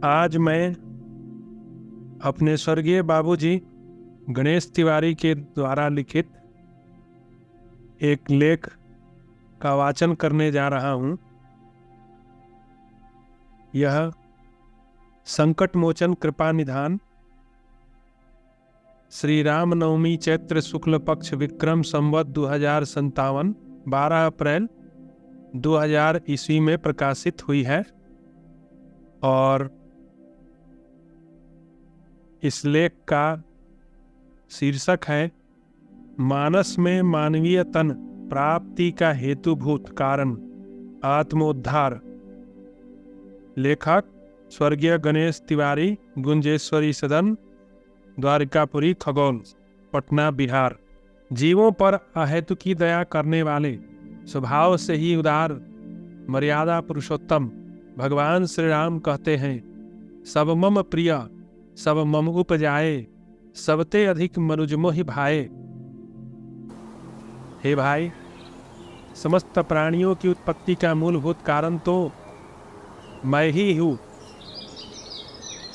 आज मैं अपने स्वर्गीय बाबूजी गणेश तिवारी के द्वारा लिखित एक लेख का वाचन करने जा रहा हूँ। यह संकट मोचन कृपा निधान श्री राम नवमी चैत्र शुक्ल पक्ष विक्रम संवत 2057 12 अप्रैल 2000 ईस्वी में प्रकाशित हुई है और इस लेख का शीर्षक है मानस में मानवीय तन प्राप्ति का हेतुभूत कारण आत्मोद्धार। लेखक स्वर्गीय गणेश तिवारी, गुंजेश्वरी सदन, द्वारिकापुरी, खगौल, पटना, बिहार। जीवों पर अहेतु की दया करने वाले, स्वभाव से ही उदार, मर्यादा पुरुषोत्तम भगवान श्री राम कहते हैं, सब मम प्रिय सब मम उपजाए, सबते अधिक मनुज मोहि भाए। हे भाई, समस्त प्राणियों की उत्पत्ति का मूलभूत कारण तो मैं ही हूँ,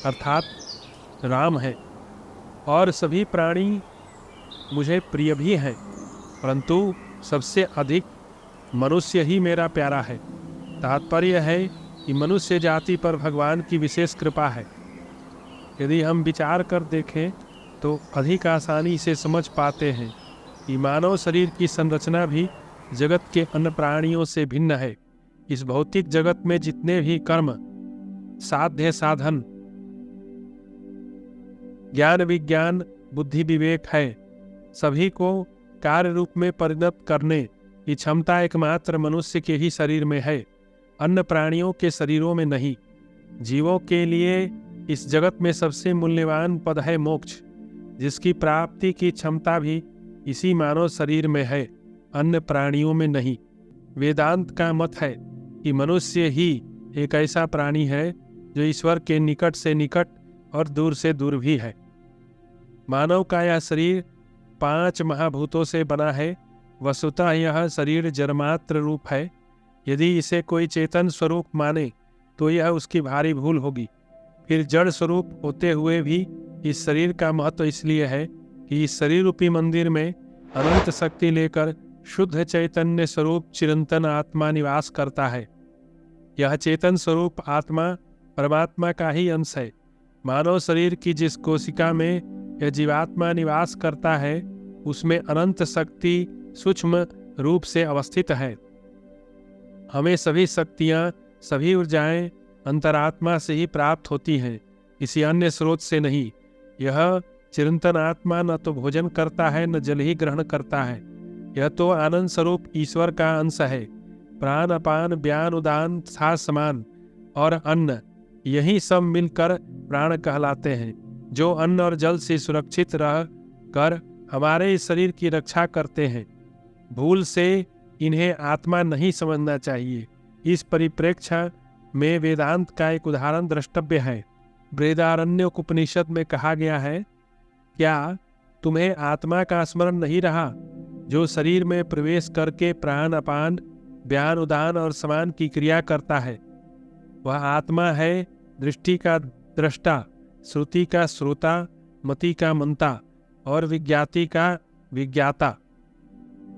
अर्थात राम है, और सभी प्राणी मुझे प्रिय भी हैं, परंतु सबसे अधिक मनुष्य ही मेरा प्यारा है। तात्पर्य है कि मनुष्य जाति पर भगवान की विशेष कृपा है। यदि हम विचार कर देखें तो अधिक आसानी से समझ पाते हैं कि मानव शरीर की संरचना भी जगत के अन्य प्राणियों से भिन्न है। इस भौतिक जगत में जितने भी कर्म, साध्य, साधन, ज्ञान, विज्ञान, बुद्धि, विवेक है, सभी को कार्य रूप में परिणत करने की क्षमता एकमात्र मनुष्य के ही शरीर में है, अन्य प्राणियों के शरीरों में नहीं। जीवों के लिए इस जगत में सबसे मूल्यवान पद है मोक्ष, जिसकी प्राप्ति की क्षमता भी इसी मानव शरीर में है, अन्य प्राणियों में नहीं। वेदांत का मत है कि मनुष्य ही एक ऐसा प्राणी है जो ईश्वर के निकट से निकट और दूर से दूर भी है। मानव का यह शरीर 5 महाभूतों से बना है। वस्तुतः यह शरीर जन्मात्र रूप है। यदि इसे कोई चेतन स्वरूप माने तो यह उसकी भारी भूल होगी। फिर जड़ स्वरूप होते हुए भी इस शरीर का महत्व इसलिए है कि इस शरीर रूपी मंदिर में अनंत शक्ति लेकर शुद्ध चैतन्य स्वरूप चिरंतन आत्मा निवास करता है। यह चेतन स्वरूप आत्मा परमात्मा का ही अंश है। मानव शरीर की जिस कोशिका में यह जीवात्मा निवास करता है, उसमें अनंत शक्ति सूक्ष्म रूप से अवस्थित है। हमें सभी शक्तियाँ, सभी ऊर्जाएं अंतरात्मा से ही प्राप्त होती हैं, किसी अन्य स्रोत से नहीं। यह चिरंतन आत्मा न तो भोजन करता है, न जल ही ग्रहण करता है। यह तो आनंद स्वरूप ईश्वर का अंश है। प्राण, अपान, व्यान, उदान, श्वास, समान और अन्न, यही सब मिलकर प्राण कहलाते हैं, जो अन्न और जल से सुरक्षित रह कर हमारे इस शरीर की रक्षा करते हैं। भूल से इन्हें आत्मा नहीं समझना चाहिए। इस परिप्रेक्ष्य में वेदांत का एक उदाहरण द्रष्टव्य है। बृहदारण्यक उपनिषद में कहा गया है, क्या तुम्हें आत्मा का स्मरण नहीं रहा, जो शरीर में प्रवेश करके प्राण, अपान, व्यान, उदान और समान की क्रिया करता है। वह आत्मा है दृष्टि का दृष्टा, श्रुति का श्रोता, मति का मंता और विज्ञाति का विज्ञाता।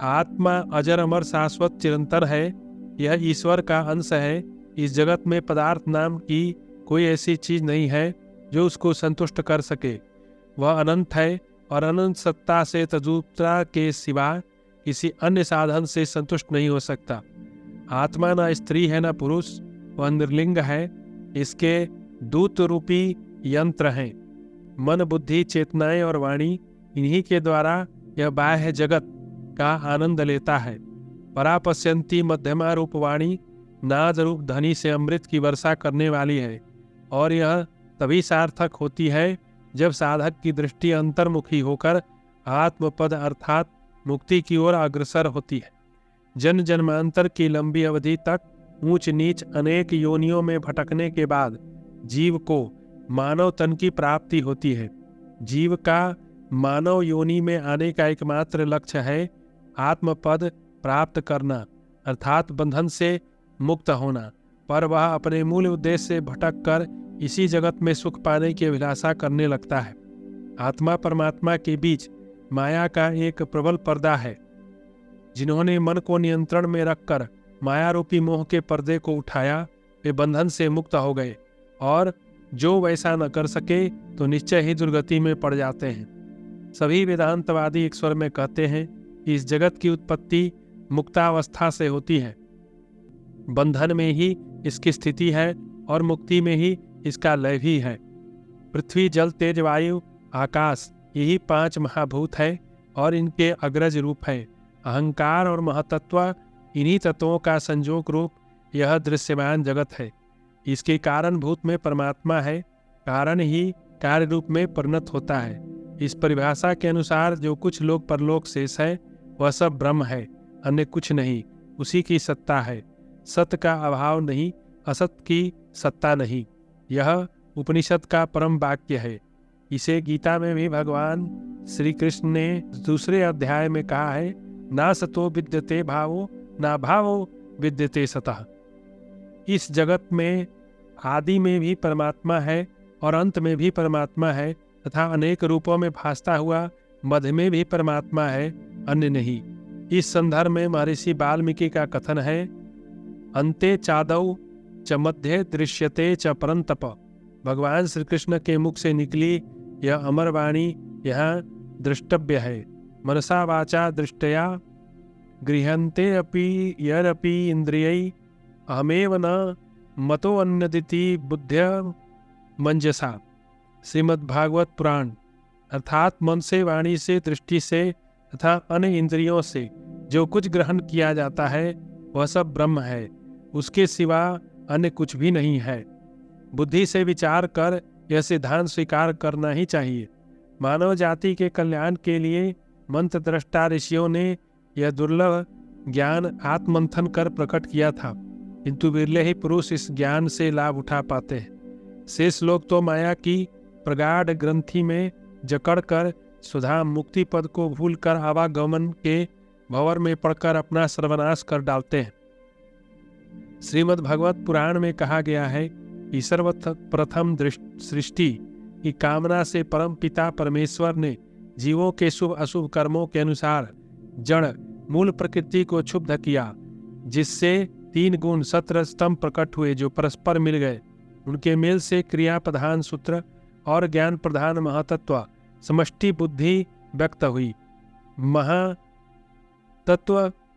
आत्मा अजर अमर शाश्वत चिरंतर है। यह ईश्वर का अंश है। इस जगत में पदार्थ नाम की कोई ऐसी चीज नहीं है जो उसको संतुष्ट कर सके। वह अनंत है और अनंत सत्ता से तजुर्बता के सिवा किसी अन्य साधन से संतुष्ट नहीं हो सकता। आत्मा न स्त्री है न पुरुष, वह निर्लिंग है। इसके दूत रूपी यंत्र हैं। मन, बुद्धि, चेतनाएं और वाणी, इन्हीं के द्वारा यह बाह्य जगत का आनंद लेता है। परापश्यंती मध्यमा रूप वाणी नाद रूप ध्वनि से अमृत की वर्षा करने वाली है, और यह तभी सार्थक होती है जब साधक की दृष्टि अंतर्मुखी होकर आत्मपद अर्थात मुक्ति की ओर अग्रसर होती है। जन्म जन्मांतर की लंबी अवधि तक ऊंच नीच अनेक योनियों में भटकने के बाद जीव को मानव तन की प्राप्ति होती है। जीव का मानव योनि में आने का एकमात्र लक्ष्य है आत्मपद प्राप्त करना, अर्थात बंधन से मुक्त होना। पर वह अपने मूल उद्देश्य से भटक कर इसी जगत में सुख पाने की अभिलाषा करने लगता है। आत्मा परमात्मा के बीच माया का एक प्रबल पर्दा है। जिन्होंने मन को नियंत्रण में रखकर माया रूपी मोह के पर्दे को उठाया, वे बंधन से मुक्त हो गए, और जो वैसा न कर सके तो निश्चय ही दुर्गति में पड़ जाते हैं। सभी वेदांतवादी एक स्वर में कहते हैं कि इस जगत की उत्पत्ति मुक्तावस्था से होती है। बंधन में ही इसकी स्थिति है और मुक्ति में ही इसका लय भी है। पृथ्वी, जल, तेज, वायु, आकाश, यही 5 महाभूत है और इनके अग्रज रूप है। अहंकार और महतत्व, इन्हीं तत्वों का संजोग रूप यह दृश्यमान जगत है। इसके कारण भूत में परमात्मा है, कारण ही कार्य रूप में परिणत होता है। इस परिभाषा के अनुसार जो कुछ लोक परलोक शेष है वह सब ब्रह्म है, अन्य कुछ नहीं। उसी की सत्ता है। सत्य का अभाव नहीं, असत की सत्ता नहीं। यह उपनिषद का परम वाक्य है। इसे गीता में भी भगवान श्री कृष्ण ने दूसरे अध्याय में कहा है, ना सतो विद्यते भावो ना भावो विद्यते सतः। इस जगत में आदि में भी परमात्मा है और अंत में भी परमात्मा है, तथा अनेक रूपों में भासता हुआ मध्य में भी परमात्मा है, अन्य नहीं। इस संदर्भ में महर्षि वाल्मीकि का कथन है, अन्ते चादौ च मध्ये दृश्यते च परंतप। भगवान श्री कृष्ण के मुख से निकली यह अमर वाणी यहाँ द्रष्टव्य है। मनसा वाचा दृष्टया गृह्यन्ते अपि यरपि इंद्रियै अहमेव न मतो अन्यदिति बुद्ध्य मंजसा। श्रीमद् भागवत पुराण। अर्थात मन से, वाणी से, दृष्टि से तथा अन्य इंद्रियों से जो कुछ ग्रहण किया जाता है वह सब ब्रह्म है, उसके सिवा अन्य कुछ भी नहीं है। बुद्धि से विचार कर यह सिद्धांत स्वीकार करना ही चाहिए। मानव जाति के कल्याण के लिए मंत्र दृष्टा ऋषियों ने यह दुर्लभ ज्ञान आत्मंथन कर प्रकट किया था, किंतु विरले ही पुरुष इस ज्ञान से लाभ उठा पाते हैं। शेष लोग तो माया की प्रगाढ़ ग्रंथि में जकड़कर सुधा मुक्ति पद को भूलकर आवागमन के भंवर में पड़कर अपना सर्वनाश कर डालते हैं। श्रीमद् भागवत पुराण में कहा गया है कि सर्वप्रथम सृष्टि की कामना से परम पिता परमेश्वर ने जीवों के शुभ अशुभ कर्मों के अनुसार जड़ मूल प्रकृति को क्षुब्ध किया, जिससे 3 गुण 17 स्तंभ प्रकट हुए जो परस्पर मिल गए। उनके मेल से क्रिया प्रधान सूत्र और ज्ञान प्रधान महातत्व समष्टि बुद्धि व्यक्त हुई। महातत्व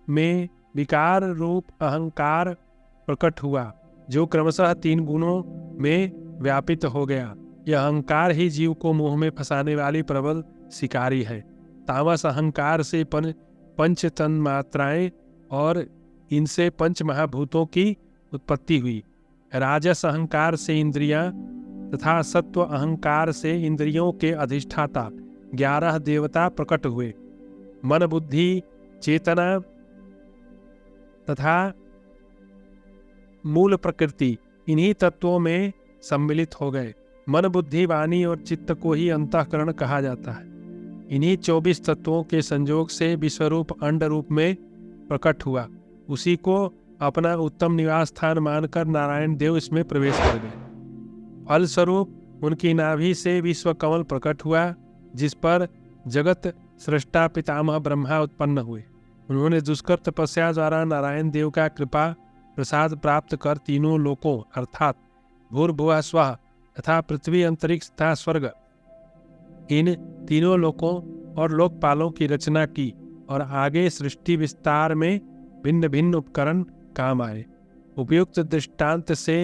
में विकार रूप अहंकार प्रकट हुआ, जो क्रमशः 3 गुणों में व्यापित हो गया। यह अहंकार ही जीव को मोह में फंसाने वाली प्रबल शिकारी है। तामस अहंकार से पंच तन्मात्राएं और इनसे 5 महाभूतों की उत्पत्ति हुई। राजस अहंकार से इंद्रियां तथा सत्व अहंकार से इंद्रियों के अधिष्ठाता 11 देवता प्रकट हुए। मन बुद्धि चेतना तथा मूल प्रकृति इन्हीं तत्वों में सम्मिलित हो गए। मन बुद्धि वाणी और चित्त को ही अंतःकरण कहा जाता है। इन्हीं 24 तत्वों के संयोग से विश्वरूप अंड रूप में प्रकट हुआ। उसी को अपना उत्तम निवास स्थान मानकर नारायण देव इसमें प्रवेश कर गए। फलस्वरूप उनकी नाभि से विश्व कमल प्रकट हुआ, जिस पर जगत सृष्टा पितामह ब्रह्मा उत्पन्न हुए। उन्होंने दुष्कर तपस्या द्वारा नारायण देव का कृपा प्रसाद प्राप्त कर तीनों लोकों अर्थात भूर्भुवः स्वः तथा पृथ्वी, अंतरिक्ष तथा स्वर्ग, इन तीनों लोकों और लोकपालों की रचना की और आगे सृष्टि विस्तार में भिन्न भिन्न उपकरण काम आए। उपयुक्त दृष्टांत से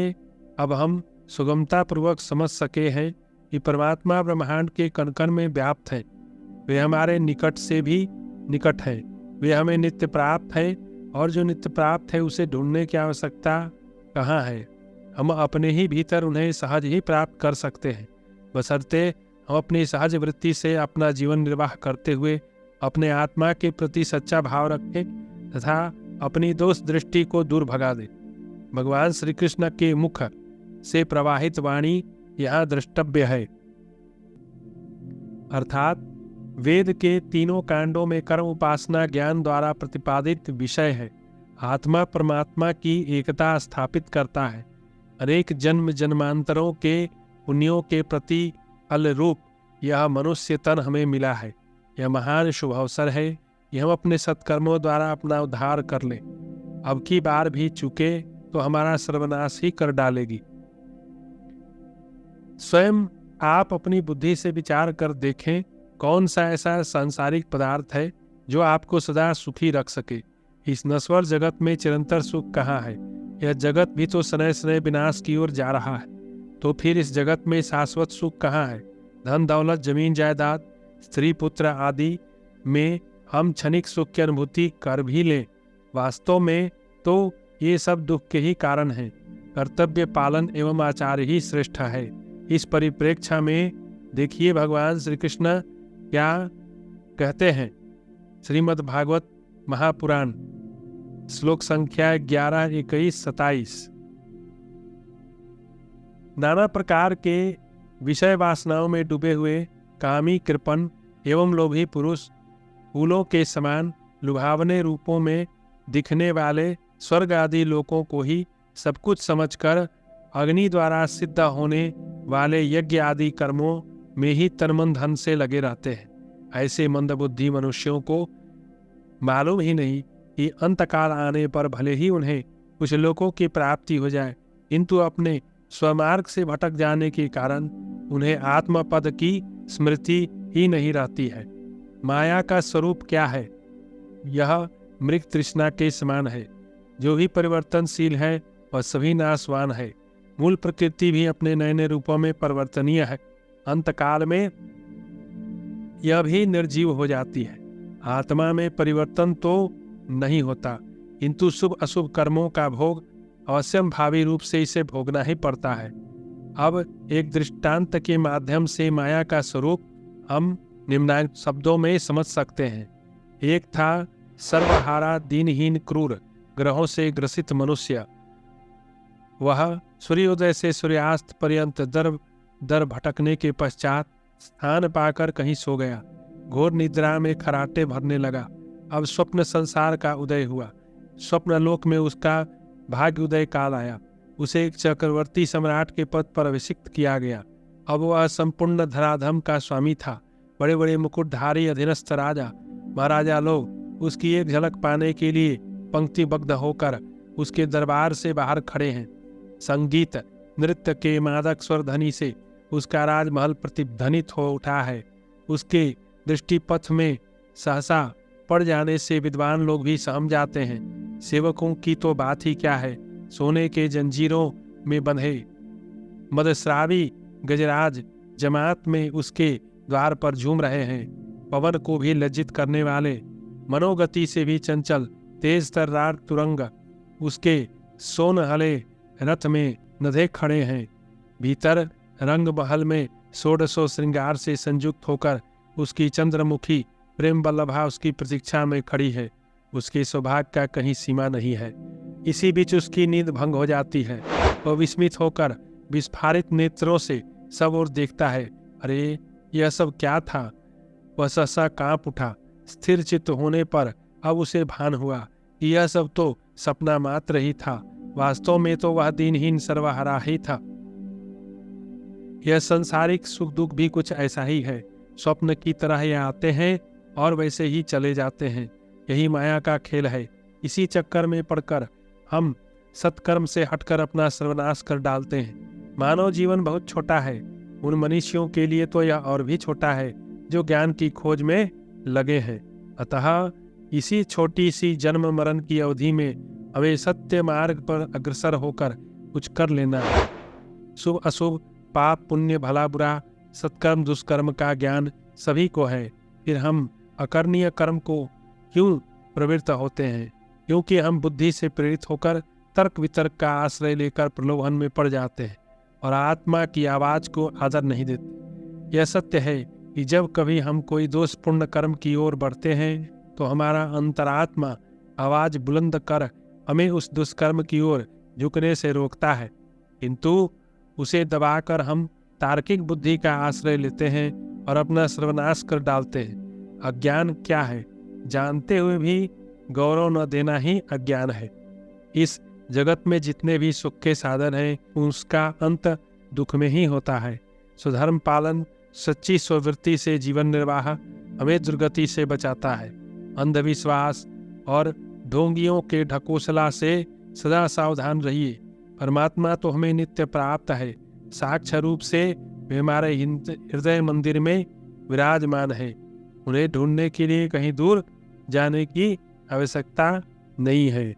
अब हम सुगमता पूर्वक समझ सके हैं कि परमात्मा ब्रह्मांड के कण कण में व्याप्त है। वे हमारे निकट से भी निकट है। वे हमें नित्य प्राप्त है, और जो नित्य प्राप्त है उसे ढूंढने की आवश्यकता कहाँ है। हम अपने ही भीतर उन्हें सहज ही प्राप्त कर सकते हैं, बशर्ते हम अपनी सहज वृत्ति से अपना जीवन निर्वाह करते हुए अपने आत्मा के प्रति सच्चा भाव रखें तथा अपनी दोष दृष्टि को दूर भगा दें। भगवान श्री कृष्ण के मुख से प्रवाहित वाणी यहाँ द्रष्टव्य है, अर्थात वेद के तीनों कांडों में कर्म उपासना ज्ञान द्वारा प्रतिपादित विषय है। आत्मा परमात्मा की एकता स्थापित करता है। अनेक जन्म जन्मांतरों के पुण्यों के प्रति फल रूप यह मनुष्य तन हमें मिला है। यह महान शुभ अवसर है कि हम अपने सत्कर्मों द्वारा अपना उद्धार कर लें। अब की बार भी चूके तो हमारा सर्वनाश ही कर डालेगी। स्वयं आप अपनी बुद्धि से विचार कर देखें, कौन सा ऐसा सांसारिक पदार्थ है जो आपको सदा सुखी रख सके। इस नश्वर जगत में चिरंतर सुख कहाँ है? यह जगत भी तो सनय सनय विनाश की ओर जा रहा है। तो फिर इस जगत में शाश्वत सुख कहाँ है? धन दौलत, जमीन जायदाद, स्त्री पुत्र आदि में हम क्षणिक सुख की अनुभूति कर भी लें, वास्तव में तो ये सब दुख के ही कारण हैं। कर्तव्य पालन एवं आचार ही श्रेष्ठ है। इस परिप्रेक्ष्य में देखिए भगवान श्री कृष्ण क्या कहते हैं। श्रीमद् भागवत महापुराण श्लोक संख्या 11, 21, 27। नाना प्रकार के विषय वासनाओं में डूबे हुए कामी, कृपण एवं लोभी पुरुष फूलों के समान लुभावने रूपों में दिखने वाले स्वर्ग आदि लोकों को ही सब कुछ समझकर अग्नि द्वारा सिद्ध होने वाले यज्ञ आदि कर्मों में ही तन धन से लगे रहते हैं। ऐसे मंदबुद्धि मनुष्यों को मालूम ही नहीं कि अंतकाल आने पर भले ही उन्हें कुछ लोकों की प्राप्ति हो जाए, किंतु अपने स्वमार्ग से भटक जाने के कारण उन्हें आत्मपद की स्मृति ही नहीं रहती है। माया का स्वरूप क्या है? यह मृग तृष्णा के समान है। जो भी परिवर्तनशील है वह सभी नाशवान है। मूल प्रकृति भी अपने नए नए रूपों में परिवर्तनीय है। अंतकाल में यह भी निर्जीव हो जाती है। आत्मा में परिवर्तन तो नहीं होता, किंतु शुभ अशुभ कर्मों का भोग अवश्यम भावी रूप से इसे भोगना ही पड़ता है। अब एक दृष्टांत के माध्यम से माया का स्वरूप हम निम्नांक शब्दों में समझ सकते हैं। एक था सर्वहारा, दीनहीन, क्रूर, ग्रहों से ग्रसित मनुष्य। वह सूर्योदय से सूर्यास्त पर्यंत दर दर भटकने के पश्चात स्थान पाकर कहीं सो गया। घोर निद्रा में खराटे भरने लगा। अब स्वप्न संसार का उदय हुआ। स्वप्न लोक में उसका भाग्य उदय काल आया। उसे एक चक्रवर्ती सम्राट के पद पर अभिषिक्त किया गया। अब वह संपूर्ण धराधम का स्वामी था। बड़े बड़े मुकुटधारी अधीनस्थ राजा महाराजा लोग उसकी एक झलक पाने के लिए पंक्तिबद्ध होकर उसके दरबार से बाहर खड़े हैं। संगीत नृत्य के मादक स्वर ध्वनि से उसका राजमहल प्रतिध्वनित हो उठा है। उसके दृष्टिपथ में सहसा पड़ जाने से विद्वान लोग भी सहम जाते हैं। सेवकों की तो बात ही क्या है। सोने के जंजीरों में बंधे मदस्रावी गजराज जमात में उसके द्वार पर झूम रहे हैं। पवन को भी लज्जित करने वाले, मनोगति से भी चंचल तेज तर्रार तुरंग उसके सोनहले रथ में नधे खड़े हैं। भीतर रंग महल में षोडशों श्रृंगार से संयुक्त होकर उसकी चंद्रमुखी प्रेम वल्लभा उसकी प्रतीक्षा में खड़ी है। उसके सौभाग्य का कहीं सीमा नहीं है। इसी बीच उसकी नींद भंग हो जाती है। वह विस्मित होकर विस्फारित नेत्रों से सब ओर देखता है। अरे यह सब क्या था? वह सहसा कांप उठा। स्थिर चित्त होने पर अब उसे भान हुआ कि यह सब तो सपना मात्र ही था। वास्तव में तो वह दीनहीन सर्वहारा ही था। यह संसारिक सुख दुख भी कुछ ऐसा ही है। स्वप्न की तरह ये आते हैं और वैसे ही चले जाते हैं। यही माया का खेल है। इसी चक्कर में पड़कर हम सत्कर्म से हटकर अपना सर्वनाश कर डालते हैं। मानव जीवन बहुत छोटा है। उन मनुष्यों के लिए तो यह और भी छोटा है जो ज्ञान की खोज में लगे हैं। अतः इसी छोटी सी जन्म मरण की अवधि में हमें सत्य मार्ग पर अग्रसर होकर कुछ कर लेना है। शुभ अशुभ, पाप पुण्य, भला बुरा, सत्कर्म दुष्कर्म का ज्ञान सभी को है। फिर हम अकर्णीय कर्म को क्यों प्रवृत्त होते हैं? क्योंकि हम बुद्धि से प्रेरित होकर तर्क वितर्क का आश्रय लेकर प्रलोभन में पड़ जाते हैं और आत्मा की आवाज को आदर नहीं देते। यह सत्य है कि जब कभी हम कोई दोषपूर्ण कर्म की ओर बढ़ते हैं तो हमारा अंतरात्मा आवाज बुलंद कर हमें उस दुष्कर्म की ओर झुकने से रोकता है, किंतु उसे दबाकर हम तार्किक बुद्धि का आश्रय लेते हैं और अपना सर्वनाश कर डालते हैं। अज्ञान क्या है? जानते हुए भी गौरव न देना ही अज्ञान है। इस जगत में जितने भी सुख के साधन हैं उसका अंत दुख में ही होता है। सुधर्म पालन, सच्ची स्ववृत्ति से जीवन निर्वाह हमें दुर्गति से बचाता है। अंधविश्वास और ढोंगियों के ढकोसला से सदा सावधान रहिए। परमात्मा तो हमें नित्य प्राप्त है, साक्ष्य रूप से वे हमारे हृदय मंदिर में विराजमान है। उन्हें ढूंढने के लिए कहीं दूर जाने की आवश्यकता नहीं है।